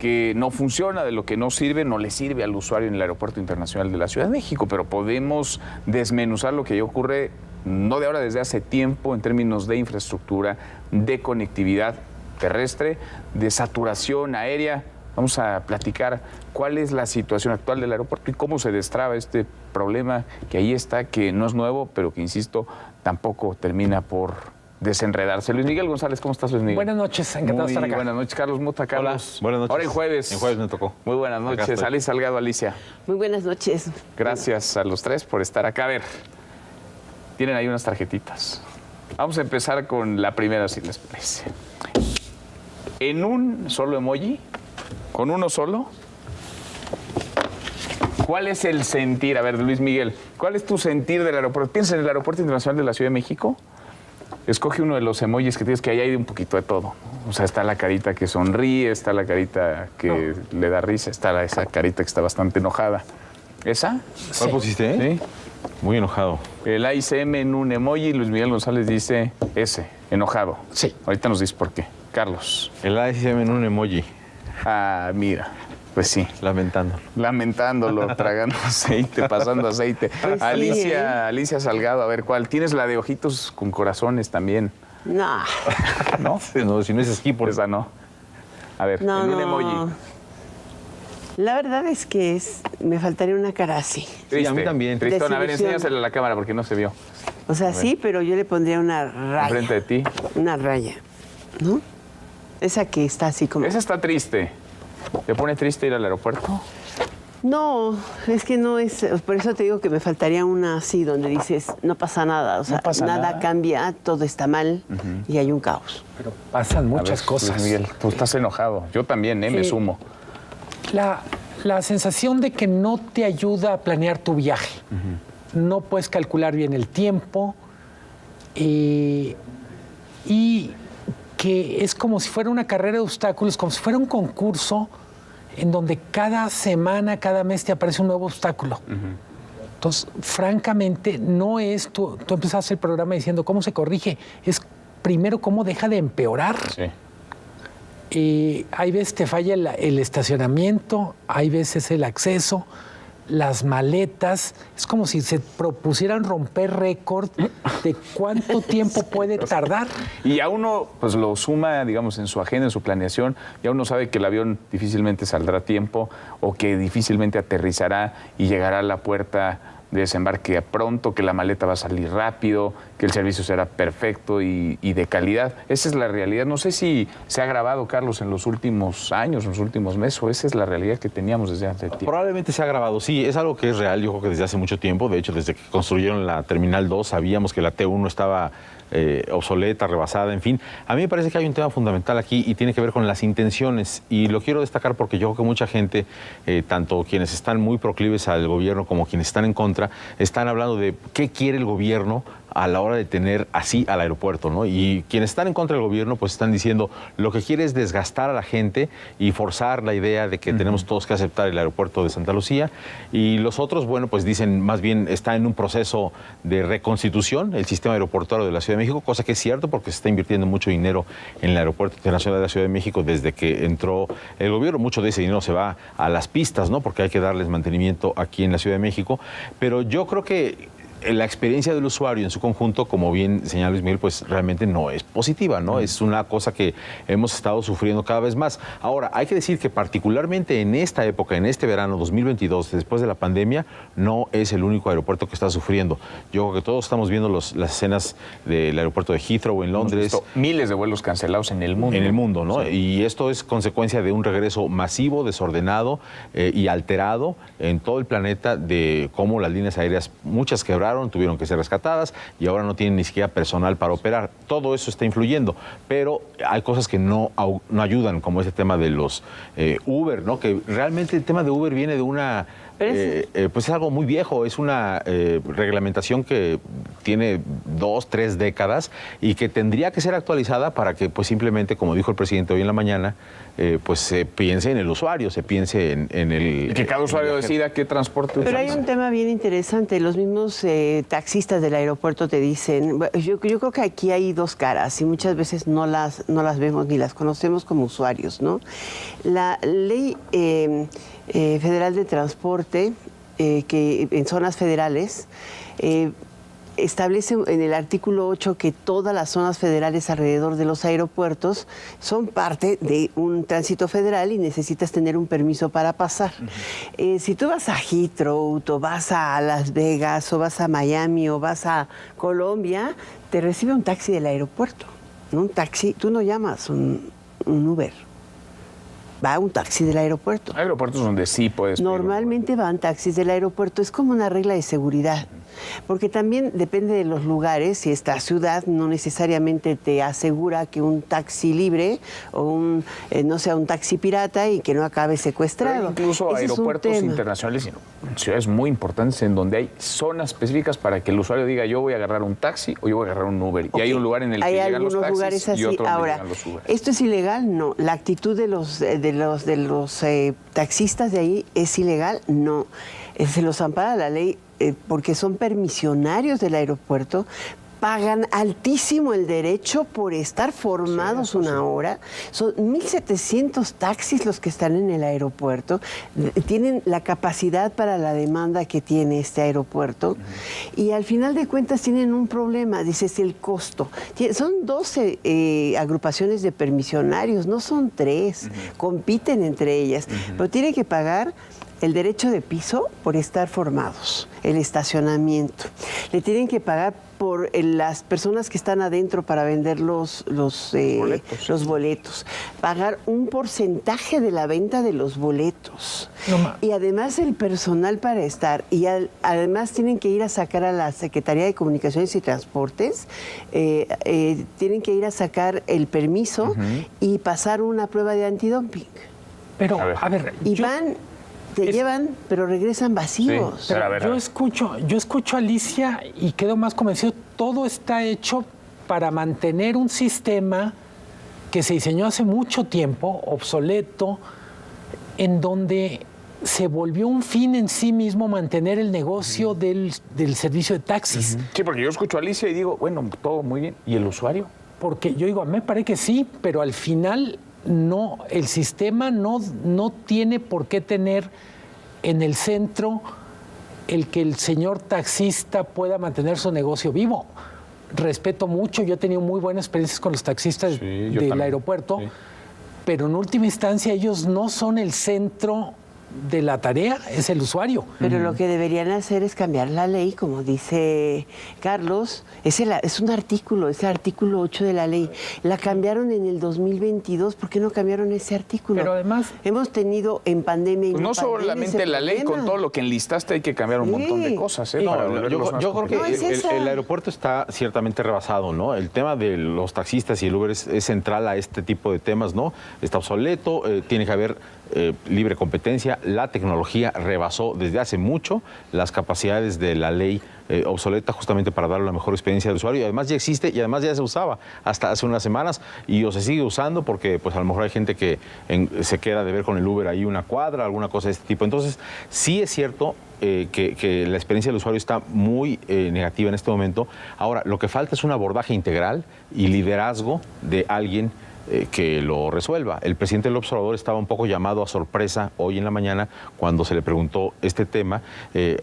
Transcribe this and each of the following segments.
que no funciona, de lo que no sirve, no le sirve al usuario en el Aeropuerto Internacional de la Ciudad de México, pero podemos desmenuzar lo que ya ocurre, no de ahora, desde hace tiempo, en términos de infraestructura, de conectividad terrestre, de saturación aérea. Vamos a platicar cuál es la situación actual del aeropuerto y cómo se destraba este problema que ahí está, que no es nuevo, pero que, insisto, tampoco termina por desenredarse. Luis Miguel González, ¿cómo estás, Luis Miguel? Buenas noches, encantado de estar acá. Buenas noches, Carlos Muta. Carlos. Hola, buenas noches. Ahora en jueves. En jueves me tocó. Muy buenas noches. Alicia Salgado, Alicia. Muy buenas noches. Gracias a los tres por estar acá. A ver, tienen ahí unas tarjetitas. Vamos a empezar con la primera, si les parece. En un solo emoji, con uno solo, ¿cuál es el sentir? A ver, Luis Miguel, ¿cuál es tu sentir del aeropuerto? Piensa en el Aeropuerto Internacional de la Ciudad de México. Escoge uno de los emojis que tienes, que ahí hay un poquito de todo. O sea, está la carita que sonríe, está la carita que le da risa, está esa carita que está bastante enojada. ¿Esa? ¿Cuál pusiste? Sí. Muy enojado. El AICM en un emoji, Luis Miguel González dice ese, enojado. Sí. Ahorita nos dice por qué. Carlos. El AICM en un emoji. Ah, mira. Pues sí. Lamentándolo, tragando aceite, pasando aceite. Pues Alicia, Alicia Salgado, a ver, ¿cuál? ¿Tienes la de ojitos con corazones también? No. ¿No? No, si no es esquí, por Esa no. A ver, No, en un no. emoji. La verdad es que me faltaría una cara así. Triste, a mí también. Tristón, a ver, Desilusión. enséñasela a la cámara porque no se vio. O sea, sí, pero yo le pondría una raya. Enfrente de ti. Una raya, ¿no? Esa que está así como... Esa está triste. ¿Te pone triste ir al aeropuerto? No, es que no es... Por eso te digo que me faltaría una así, donde dices, no pasa nada. O sea, No pasa nada nada. cambia, todo está mal y hay un caos. Pero pasan muchas A ver, cosas. Luis Miguel, tú estás enojado. Yo también, me sumo. La sensación de que no te ayuda a planear tu viaje. No puedes calcular bien el tiempo y que es como si fuera una carrera de obstáculos, como si fuera un concurso en donde cada semana, cada mes te aparece un nuevo obstáculo. Entonces, francamente, no es... Tú empezaste el programa diciendo cómo se corrige. Es primero cómo deja de empeorar. Sí. Hay veces te falla el estacionamiento, hay veces el acceso, las maletas. Es como si se propusieran romper récord de cuánto tiempo puede tardar. Y a uno pues lo suma, digamos, en su agenda, en su planeación, y a uno sabe que el avión difícilmente saldrá a tiempo o que difícilmente aterrizará y llegará a la puerta de desembarque pronto, que la maleta va a salir rápido, que el servicio será perfecto y de calidad. Esa es la realidad. No sé si se ha agravado, Carlos, en los últimos años, en los últimos meses, o esa es la realidad que teníamos desde hace tiempo. Probablemente se ha agravado, sí, es algo que es real, yo creo que desde hace mucho tiempo. De hecho, desde que construyeron la Terminal 2, sabíamos que la T1 estaba obsoleta, rebasada, en fin. A mí me parece que hay un tema fundamental aquí y tiene que ver con las intenciones, y lo quiero destacar porque yo creo que mucha gente, tanto quienes están muy proclives al gobierno como quienes están en contra, están hablando de qué quiere el gobierno a la hora de tener así al aeropuerto, ¿no? Y quienes están en contra del gobierno pues están diciendo lo que quiere es desgastar a la gente y forzar la idea de que tenemos todos que aceptar el aeropuerto de Santa Lucía, y los otros, bueno, pues dicen más bien está en un proceso de reconstitución el sistema aeroportuario de la Ciudad de México, cosa que es cierto porque se está invirtiendo mucho dinero en el Aeropuerto Internacional de la Ciudad de México desde que entró el gobierno. Mucho de ese dinero se va a las pistas, ¿no? Porque hay que darles mantenimiento aquí en la Ciudad de México, pero yo creo que la experiencia del usuario en su conjunto, como bien señala Luis Miguel, pues realmente no es positiva, ¿no? Es una cosa que hemos estado sufriendo cada vez más. Ahora, hay que decir que particularmente en esta época, en este verano 2022, después de la pandemia, no es el único aeropuerto que está sufriendo. Yo creo que todos estamos viendo las escenas del aeropuerto de Heathrow en Londres. Hemos visto miles de vuelos cancelados en el mundo. En el mundo, ¿no? Sí. Y esto es consecuencia de un regreso masivo, desordenado y alterado en todo el planeta, de cómo las líneas aéreas, muchas quebraron, tuvieron que ser rescatadas y ahora no tienen ni siquiera personal para operar. Todo eso está influyendo, pero hay cosas que no ayudan, como ese tema de los Uber, ¿no? Que realmente el tema de Uber viene de una... pues es algo muy viejo, es una reglamentación que tiene 2, 3 décadas y que tendría que ser actualizada para que pues simplemente, como dijo el presidente hoy en la mañana, pues se piense en el usuario, se piense en el... Y que cada usuario decida qué transporte Pero utilizar. hay un tema bien interesante. Los mismos taxistas del aeropuerto te dicen, yo creo que aquí hay dos caras y muchas veces no las vemos ni las conocemos como usuarios, ¿no? La ley federal de transporte, que en zonas federales, establece en el artículo 8 que todas las zonas federales alrededor de los aeropuertos son parte de un tránsito federal y necesitas tener un permiso para pasar. Si tú vas a Heathrow, o vas a Las Vegas, o vas a Miami, o vas a Colombia, te recibe un taxi del aeropuerto. ¿No? Un taxi, tú no llamas un Uber. Va un taxi del aeropuerto. Hay aeropuertos donde sí puedes pedir. Normalmente van taxis del aeropuerto, es como una regla de seguridad, porque también depende de los lugares. Si esta ciudad no necesariamente te asegura que un taxi libre o un taxi pirata y que no acabe secuestrado. Pero incluso Ese aeropuertos internacionales, sino ciudades muy importantes en donde hay zonas específicas para que el usuario diga yo voy a agarrar un taxi o yo voy a agarrar un Uber. Y hay un lugar en el que llegan los taxis y otro donde llegan los Uber. ¿Esto es ilegal? No. ¿La actitud de los taxistas de ahí es ilegal? No. Se los ampara la ley porque son permisionarios del aeropuerto, pagan altísimo el derecho por estar formados una hora. Son 1.700 taxis los que están en el aeropuerto. Tienen la capacidad para la demanda que tiene este aeropuerto. Y al final de cuentas tienen un problema, dices, el costo. Son 12 agrupaciones de permisionarios, no son 3. Compiten entre ellas. Pero tienen que pagar el derecho de piso por estar formados, el estacionamiento. Le tienen que pagar por las personas que están adentro para vender los boletos. Pagar un porcentaje de la venta de los boletos. Y además el personal para estar. Y además tienen que ir a sacar a la Secretaría de Comunicaciones y Transportes, tienen que ir a sacar el permiso y pasar una prueba de antidumping. Pero, a ver, te llevan, pero regresan vacíos. Sí, yo escucho a Alicia y quedo más convencido. Todo está hecho para mantener un sistema que se diseñó hace mucho tiempo, obsoleto, en donde se volvió un fin en sí mismo mantener el negocio del servicio de taxis. Sí, porque yo escucho a Alicia y digo, bueno, todo muy bien. ¿Y el usuario? Porque yo digo, a mí me parece que sí, pero al final no, el sistema no tiene por qué tener en el centro el que el señor taxista pueda mantener su negocio vivo. Respeto mucho, yo he tenido muy buenas experiencias con los taxistas del aeropuerto, pero en última instancia ellos no son el centro de la tarea, es el usuario. Pero lo que deberían hacer es cambiar la ley, como dice Carlos, es un artículo, es el artículo 8 de la ley. La cambiaron en el 2022, ¿por qué no cambiaron ese artículo? Pero además hemos tenido en pandemia y pues no solamente la ley, con todo lo que enlistaste hay que cambiar un montón de cosas. Yo creo que el aeropuerto está ciertamente rebasado, ¿no? El tema de los taxistas y el Uber es central a este tipo de temas, ¿no? Está obsoleto, tiene que haber libre competencia. La tecnología rebasó desde hace mucho las capacidades de la ley obsoleta justamente para darle la mejor experiencia al usuario. Y además ya existe y además ya se usaba hasta hace unas semanas y se sigue usando porque pues a lo mejor hay gente que se queda de ver con el Uber ahí una cuadra, alguna cosa de este tipo. Entonces sí es cierto que la experiencia del usuario está muy negativa en este momento. Ahora, lo que falta es un abordaje integral y liderazgo de alguien que lo resuelva. El presidente López Obrador estaba un poco llamado a sorpresa hoy en la mañana cuando se le preguntó este tema.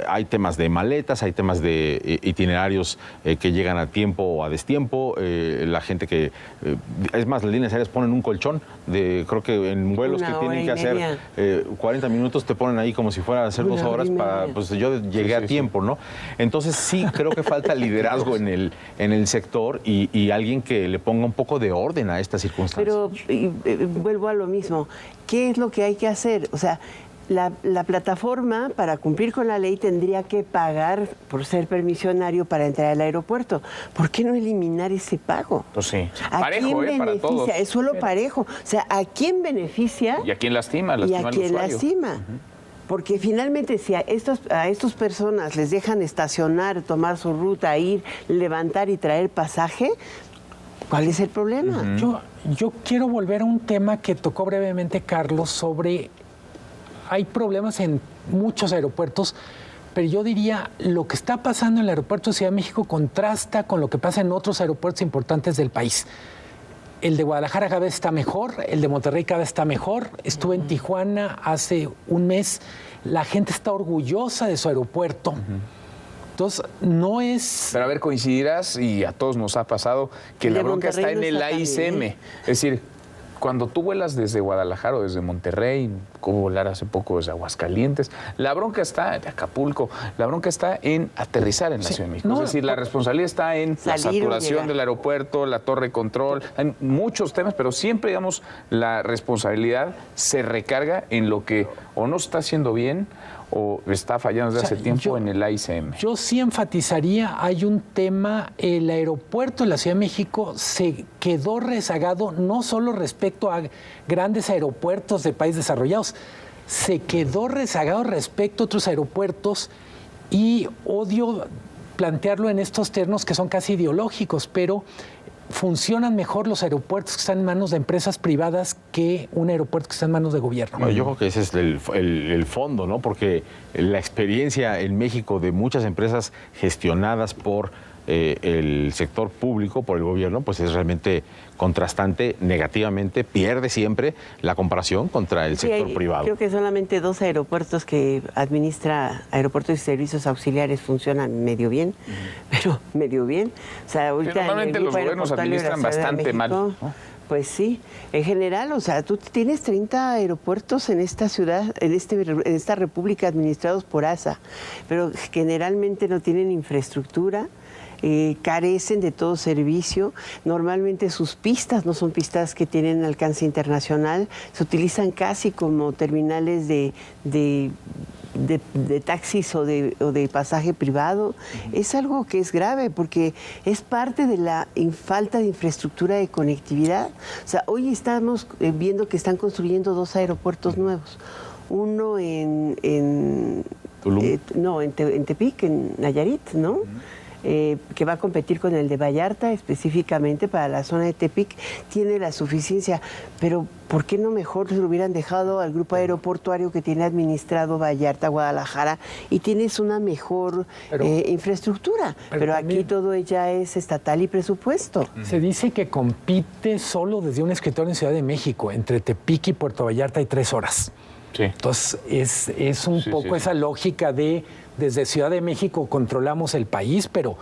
Hay temas de maletas, hay temas de itinerarios que llegan a tiempo o a destiempo. La gente que... es más, las líneas aéreas ponen un colchón creo que en vuelos que tienen que hacer 40 minutos te ponen ahí como si fuera a hacer 2 horas para... Pues yo llegué a tiempo, ¿no? Entonces sí, creo que falta liderazgo en el sector y alguien que le ponga un poco de orden a esta circunstancia. Pero vuelvo a lo mismo. ¿Qué es lo que hay que hacer? O sea, la plataforma para cumplir con la ley tendría que pagar por ser permisionario para entrar al aeropuerto. ¿Por qué no eliminar ese pago? Pues sí. ¿A Parejo, quién para beneficia? todos. Es solo parejo. O sea, ¿a quién beneficia? Y a quién lastima, Y a al quién usuario. lastima. Porque finalmente si a estas personas les dejan estacionar, tomar su ruta, ir, levantar y traer pasaje, ¿cuál es el problema? Yo quiero volver a un tema que tocó brevemente Carlos sobre... Hay problemas en muchos aeropuertos, pero yo diría, lo que está pasando en el aeropuerto de Ciudad de México contrasta con lo que pasa en otros aeropuertos importantes del país. El de Guadalajara cada vez está mejor, el de Monterrey cada vez está mejor. Estuve en Tijuana hace un mes, la gente está orgullosa de su aeropuerto. Entonces, no es... Pero a ver, coincidirás, y a todos nos ha pasado, que la bronca está en el AICM. Es decir, cuando tú vuelas desde Guadalajara o desde Monterrey, como volar hace poco desde Aguascalientes, la bronca está de Acapulco, la bronca está en aterrizar en la Ciudad de México. Es decir, la responsabilidad está en la saturación del aeropuerto, la torre de control, hay muchos temas, pero siempre, digamos, la responsabilidad se recarga en lo que o no está haciendo bien o está fallando desde hace tiempo en el AICM. Yo sí enfatizaría, hay un tema, el aeropuerto de la Ciudad de México se quedó rezagado no solo respecto a grandes aeropuertos de países desarrollados, se quedó rezagado respecto a otros aeropuertos y odio plantearlo en estos términos que son casi ideológicos, pero funcionan mejor los aeropuertos que están en manos de empresas privadas que un aeropuerto que está en manos de gobierno. Bueno, yo creo que ese es el fondo, ¿no? Porque la experiencia en México de muchas empresas gestionadas por el sector público, por el gobierno, pues es realmente contrastante, negativamente, pierde siempre la comparación contra el sector privado. Creo que solamente 2 aeropuertos que administra Aeropuertos y Servicios Auxiliares funcionan medio bien, pero medio bien. O sea, ahorita normalmente los gobiernos administran bastante mal, ¿no? Pues sí, en general, o sea, tú tienes 30 aeropuertos en esta ciudad, en esta república administrados por ASA, pero generalmente no tienen infraestructura. Carecen de todo servicio. Normalmente sus pistas no son pistas que tienen alcance internacional, se utilizan casi como terminales de taxis o de pasaje privado. Es algo que es grave porque es parte de la falta de infraestructura de conectividad. O sea, hoy estamos viendo que están construyendo 2 aeropuertos nuevos. Uno en Tulum. No, en Tepic, en Nayarit, ¿no? Que va a competir con el de Vallarta específicamente para la zona de Tepic, tiene la suficiencia, pero ¿por qué no mejor se lo hubieran dejado al grupo aeroportuario que tiene administrado Vallarta, Guadalajara, y tienes una mejor infraestructura? Pero aquí todo ya es estatal y presupuesto. Se dice que compite solo desde un escritorio en Ciudad de México, entre Tepic y Puerto Vallarta hay 3 horas. Sí. Entonces, es un poco esa lógica de desde Ciudad de México controlamos el país, pero...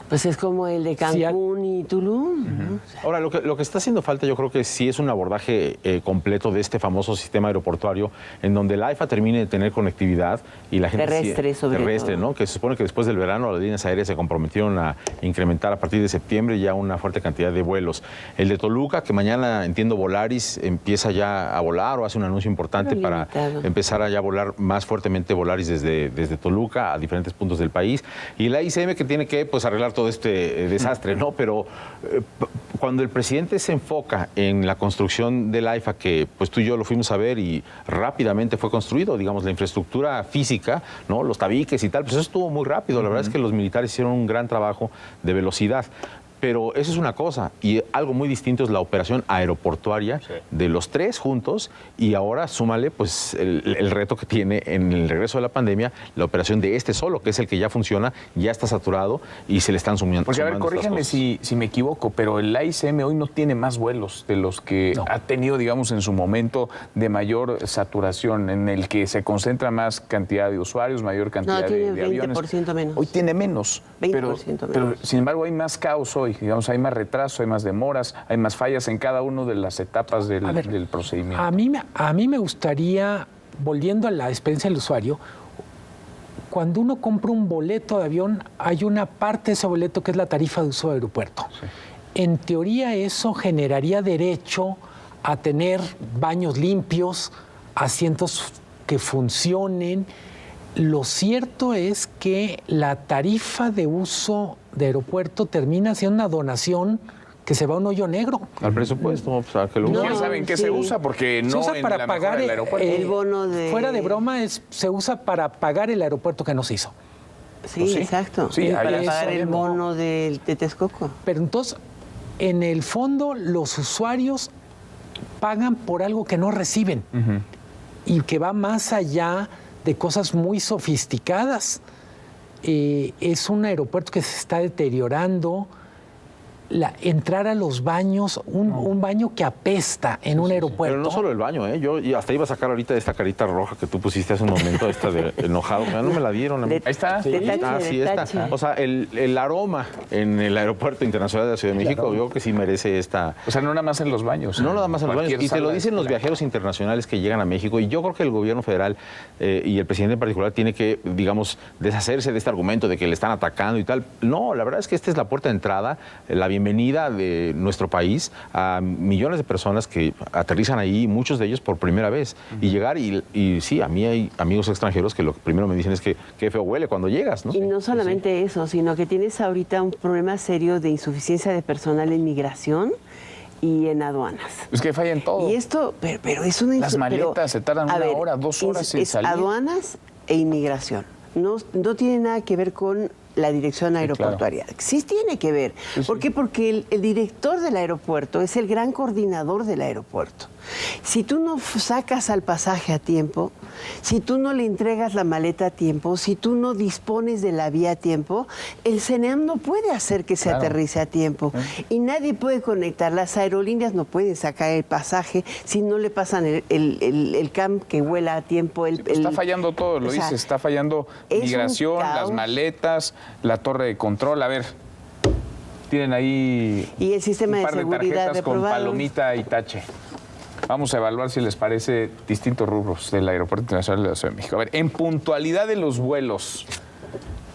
Pues es como el de Cancún y Tulum. Ahora, lo que está haciendo falta, yo creo que sí es un abordaje completo de este famoso sistema aeroportuario, en donde la AIFA termine de tener conectividad y la gente... Terrestre, ¿no? Que se supone que después del verano las líneas aéreas se comprometieron a incrementar a partir de septiembre ya una fuerte cantidad de vuelos. El de Toluca, que mañana, entiendo, Volaris empieza ya a volar o hace un anuncio importante para empezar a ya volar más fuertemente Volaris desde Toluca a diferentes puntos del país. Y la ICM, que tiene que pues arreglar todo este desastre, ¿no? Pero cuando el presidente se enfoca en la construcción del AIFA, que pues tú y yo lo fuimos a ver y rápidamente fue construido, digamos, la infraestructura física, ¿no? Los tabiques y tal, pues eso estuvo muy rápido. La verdad es que los militares hicieron un gran trabajo de velocidad. Pero eso es una cosa, y algo muy distinto es la operación aeroportuaria de los 3 juntos, y ahora súmale pues el reto que tiene en el regreso de la pandemia, la operación de este solo, que es el que ya funciona, ya está saturado y se le están sumando. Porque a ver, corrígeme si me equivoco, pero el AICM hoy no tiene más vuelos de los que ha tenido, digamos, en su momento de mayor saturación, en el que se concentra más cantidad de usuarios, mayor cantidad de aviones. 20% menos. Hoy tiene menos. 20% menos. Pero sin embargo hay más caos hoy. Digamos, hay más retraso, hay más demoras, hay más fallas en cada una de las etapas del procedimiento. A mí me gustaría, volviendo a la experiencia del usuario, cuando uno compra un boleto de avión, hay una parte de ese boleto que es la tarifa de uso del aeropuerto. Sí. En teoría eso generaría derecho a tener baños limpios, asientos que funcionen. Lo cierto es que la tarifa de uso de aeropuerto termina siendo una donación que se va a un hoyo negro. Al presupuesto, o sea, que lo no saben qué se usa, porque no se usa para pagar el aeropuerto. El bono de... Fuera de broma, se usa para pagar el aeropuerto que no se hizo. Sí, pues exacto. Sí, para pagar el bono de Texcoco. Pero entonces, en el fondo, los usuarios pagan por algo que no reciben y que va más allá de cosas muy sofisticadas. Es un aeropuerto que se está deteriorando. Entrar a los baños, un baño que apesta en un aeropuerto. Pero no solo el baño, ¿eh? Yo hasta iba a sacar ahorita esta carita roja que tú pusiste hace un momento, esta de enojado. Ya no me la dieron. Ahí está. De tache, sí de está. tache. O sea, el aroma en el Aeropuerto Internacional de la Ciudad de México, yo creo que sí merece esta... O sea, no nada más en los baños. No nada más en los baños. Y te lo dicen los viajeros internacionales que llegan a México. Y yo creo que el gobierno federal y el presidente en particular tiene que, digamos, deshacerse de este argumento de que le están atacando y tal. No, la verdad es que esta es la puerta de entrada, la bienvenida de nuestro país a millones de personas que aterrizan ahí, muchos de ellos por primera vez. Y llegar, y sí, a mí hay amigos extranjeros que lo que primero me dicen es que qué feo huele cuando llegas, ¿no? Y no solamente eso, sino que tienes ahorita un problema serio de insuficiencia de personal en migración y en aduanas. Es que falla en todo. Y esto, pero es una... Las maletas se tardan una hora, 2 horas sin salir. Aduanas e inmigración. No tiene nada que ver con la dirección aeroportuaria. Claro. Sí tiene que ver. Sí, ¿Por qué? Porque el director del aeropuerto es el gran coordinador del aeropuerto. Si tú no sacas al pasaje a tiempo, si tú no le entregas la maleta a tiempo, si tú no dispones de la vía a tiempo, el CENEAM no puede hacer que se aterrice a tiempo. Y nadie puede conectar. Las aerolíneas no pueden sacar el pasaje si no le pasan el CAM que vuela a tiempo. Está fallando todo, lo dices. Está fallando migración, las maletas, la torre de control. A ver, tienen ahí y el sistema un par de seguridad tarjetas con palomita y tache. Vamos a evaluar si les parece distintos rubros del Aeropuerto Internacional de la Ciudad de México. A ver, en puntualidad de los vuelos,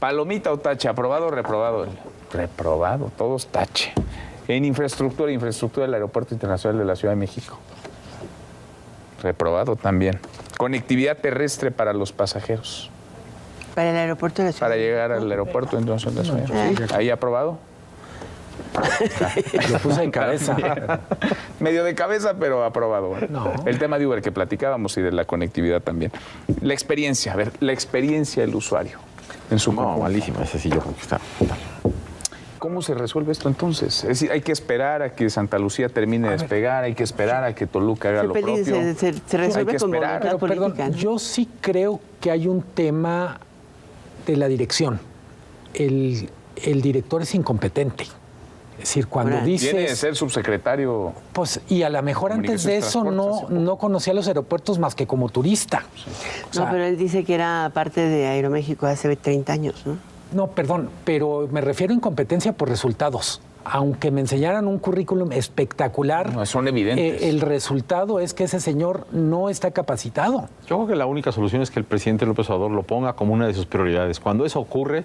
palomita o tache, aprobado o reprobado. Reprobado, todos tache. En infraestructura del Aeropuerto Internacional de la Ciudad de México. Reprobado también. Conectividad terrestre para los pasajeros. Para el aeropuerto de la Ciudad. Para llegar al Aeropuerto Internacional de la Ciudad de México. ¿Ahí aprobado? Lo puse en cabeza. Medio de cabeza, pero aprobado. No. El tema de Uber que platicábamos y de la conectividad también. La experiencia, a ver, la experiencia del usuario en su conjunto. Malísima, ese sí yo creo que está. ¿Cómo se resuelve esto entonces? Es decir, hay que esperar a que Santa Lucía termine de despegar, hay que esperar a que Toluca haga lo propio. Se resuelve Hay que con esperar. voluntad Pero, política. perdón, ¿no? yo sí creo que hay un tema de la dirección. El director es incompetente. Es decir, cuando Ahora, dices... Viene de ser subsecretario. Pues, y a lo mejor antes de eso no conocía los aeropuertos más que como turista. O sea, No, pero él dice que era parte de Aeroméxico hace 30 años, ¿no? no, perdón, pero me refiero a incompetencia por resultados. Aunque me enseñaran un currículum espectacular, No, son evidentes. el resultado es que ese señor no está capacitado. Yo creo que la única solución es que el presidente López Obrador lo ponga como una de sus prioridades. Cuando eso ocurre,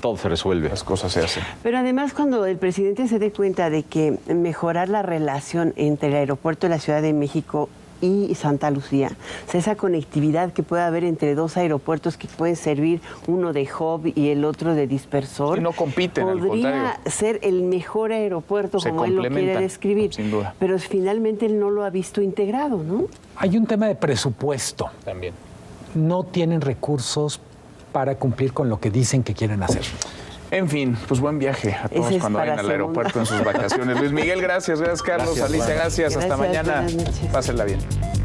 todo se resuelve. Las cosas se hacen. Pero además cuando el presidente se dé cuenta de que mejorar la relación entre el aeropuerto de la Ciudad de México y Santa Lucía, o sea, esa conectividad que puede haber entre dos aeropuertos que pueden servir uno de hub y el otro de dispersor, Sí, no compiten, al podría contrario. ser el mejor aeropuerto Se como él lo quiere complementan, describir. sin duda. Pero finalmente él no lo ha visto integrado, ¿no? Hay un tema de presupuesto. También. No tienen recursos para cumplir con lo que dicen que quieren hacer. En fin, pues buen viaje a todos Ese es cuando para vayan al segunda. aeropuerto en sus vacaciones. Luis Miguel, gracias. Gracias, Carlos. Gracias, Alicia, gracias. Hasta Gracias, mañana. buenas noches. Pásenla bien.